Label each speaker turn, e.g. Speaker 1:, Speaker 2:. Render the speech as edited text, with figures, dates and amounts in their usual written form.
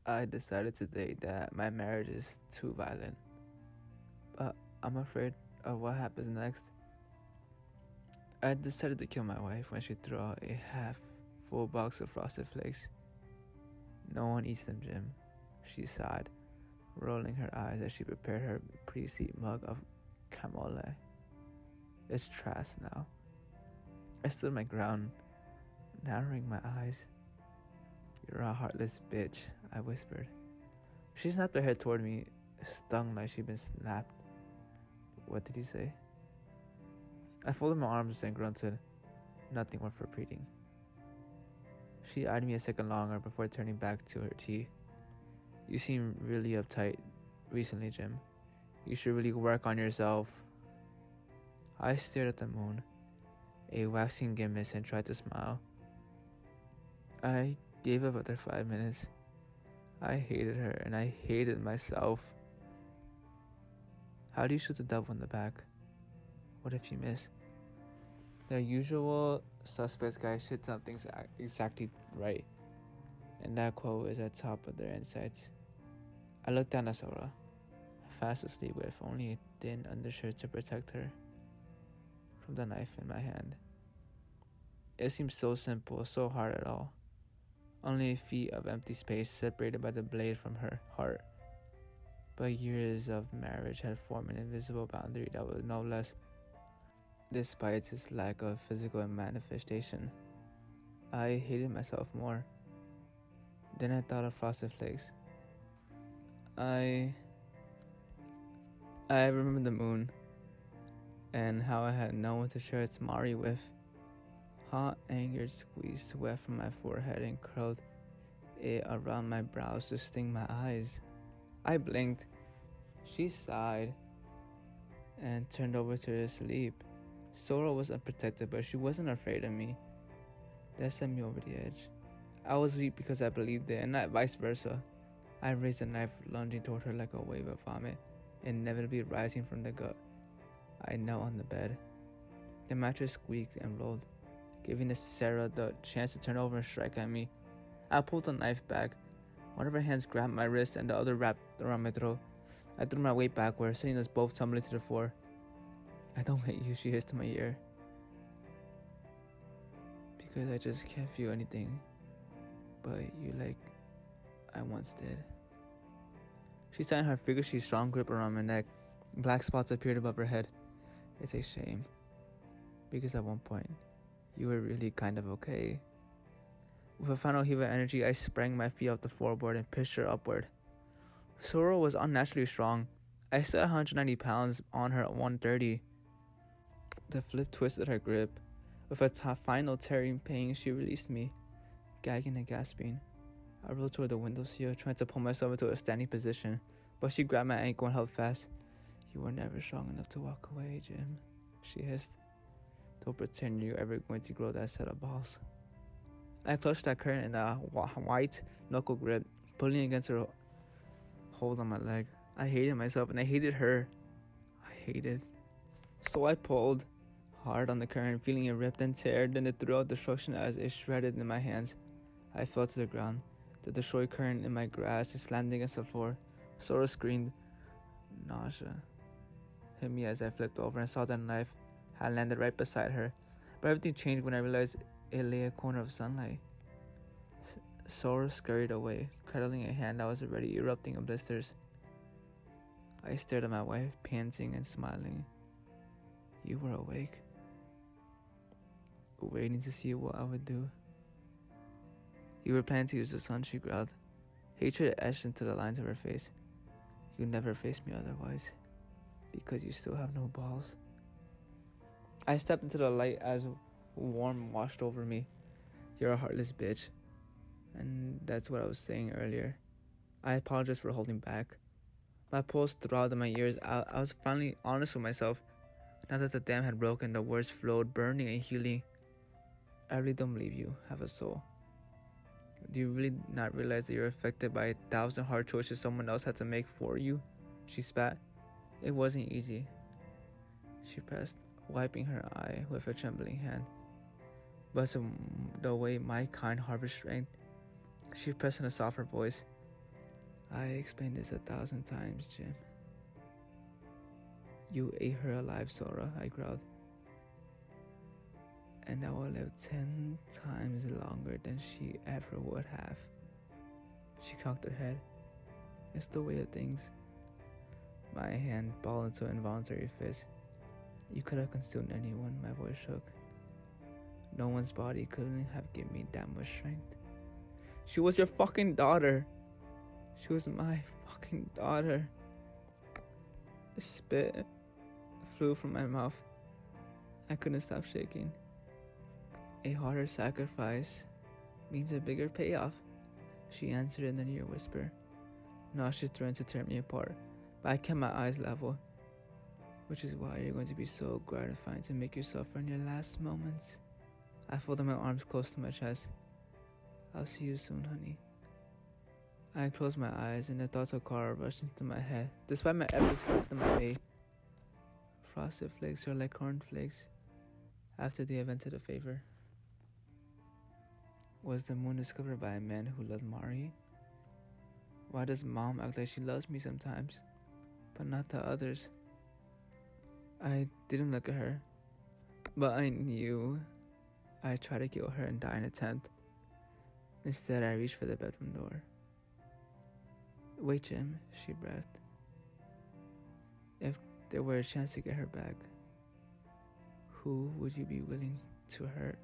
Speaker 1: I decided today that my marriage is too violent, but I'm afraid of what happens next. I decided to kill my wife when she threw out a half full box of Frosted Flakes. No one eats them, Jim, she sighed, rolling her eyes as she prepared her pre-seat mug of camole. It's trash now. I stood my ground, narrowing my eyes. You're a heartless bitch, I whispered. She snapped her head toward me, stung like she'd been slapped. What did you say? I folded my arms and grunted, nothing worth repeating. She eyed me a second longer before turning back to her tea. You seem really uptight recently, Jim. You should really work on yourself. I stared at the moon, a waxing grimace, and tried to smile. I gave up after 5 minutes. I hated her and I hated myself. How do you shoot the devil in the back? What if you miss? The usual suspects guy should something exactly right, and that quote is at top of their insights. I looked down at Sora, fast asleep with only a thin undershirt to protect her from the knife in my hand. It seemed so simple, so hard at all. Only a feet of empty space separated by the blade from her heart. But years of marriage had formed an invisible boundary that was no less. Despite its lack of physical manifestation, I hated myself more. Then I thought of Frosted Flakes. I remembered the moon and how I had no one to share its Mari with. Hot anger squeezed sweat from my forehead and curled it around my brows to sting my eyes. I blinked. She sighed and turned over to her sleep. Sora was unprotected, but she wasn't afraid of me. That sent me over the edge. I was weak because I believed it, and not vice versa. I raised a knife, lunging toward her like a wave of vomit, inevitably rising from the gut. I knelt on the bed. The mattress squeaked and rolled, giving Sarah the chance to turn over and strike at me. I pulled the knife back. One of her hands grabbed my wrist and the other wrapped around my throat. I threw my weight backward, sending us both tumbling to the floor. I don't hate you, she hissed in my ear. Because I just can't feel anything. But you like I once did. She tightened her vigorously strong grip around my neck. Black spots appeared above her head. It's a shame. Because at one point, you were really kind of okay. With a final heave of energy, I sprang my feet off the floorboard and pushed her upward. Sora was unnaturally strong. I stood at 190 pounds on her at 130. The flip twisted her grip. With a final tearing pain, she released me, gagging and gasping. I rolled toward the windowsill, trying to pull myself into a standing position, but she grabbed my ankle and held fast. You were never strong enough to walk away, Jim, she hissed. Don't pretend you're ever going to grow that set of balls. I clutched that curtain in a white knuckle grip, pulling against her hold on my leg. I hated myself and I hated her. So I pulled hard on the current, feeling it rip and tear, then it threw out destruction as it shredded in my hands. I fell to the ground. The destroyed current in my grasp slammed against the floor. Sora screamed. Nausea hit me as I flipped over and saw that knife had landed right beside her. But everything changed when I realized it lay a corner of sunlight. Sora scurried away, cuddling a hand that was already erupting in blisters. I stared at my wife, panting and smiling. You were awake, waiting to see what I would do. You were planning to use the sun, she growled. Hatred etched into the lines of her face. You never faced me otherwise, because you still have no balls. I stepped into the light as warmth washed over me. You're a heartless bitch. And that's what I was saying earlier. I apologize for holding back. My pulse throbbed in my ears. I was finally honest with myself. Now that the dam had broken, the words flowed, burning and healing. I really don't believe you have a soul. Do you really not realize that you're affected by 1,000 hard choices someone else had to make for you? She spat. It wasn't easy, she pressed, wiping her eye with a trembling hand. But the way my kind harbored strength, she pressed in a softer voice. I explained this 1,000 times, Jim. You ate her alive, Sora, I growled. And I will live 10 times longer than she ever would have. She cocked her head. It's the way of things. My hand balled into an involuntary fist. You could have consumed anyone, my voice shook. No one's body couldn't have given me that much strength. She was your fucking daughter. She was my fucking daughter. Spit flew from my mouth. I couldn't stop shaking. A harder sacrifice means a bigger payoff, she answered in a near whisper. Now she threatened to tear me apart, but I kept my eyes level. Which is why you're going to be so gratifying to make yourself in your last moments. I folded my arms close to my chest. I'll see you soon, honey. I closed my eyes and the thoughts of Carl rushed into my head. Despite my efforts to keep them away, frosted flakes are like cornflakes after they invented a favor. Was the moon discovered by a man who loved Mari? Why does Mom act like she loves me sometimes, but not the others? I didn't look at her, but I knew I'd try to kill her and die in an attempt. Instead, I reached for the bedroom door. Wait, Jim, she breathed. If there were a chance to get her back, who would you be willing to hurt?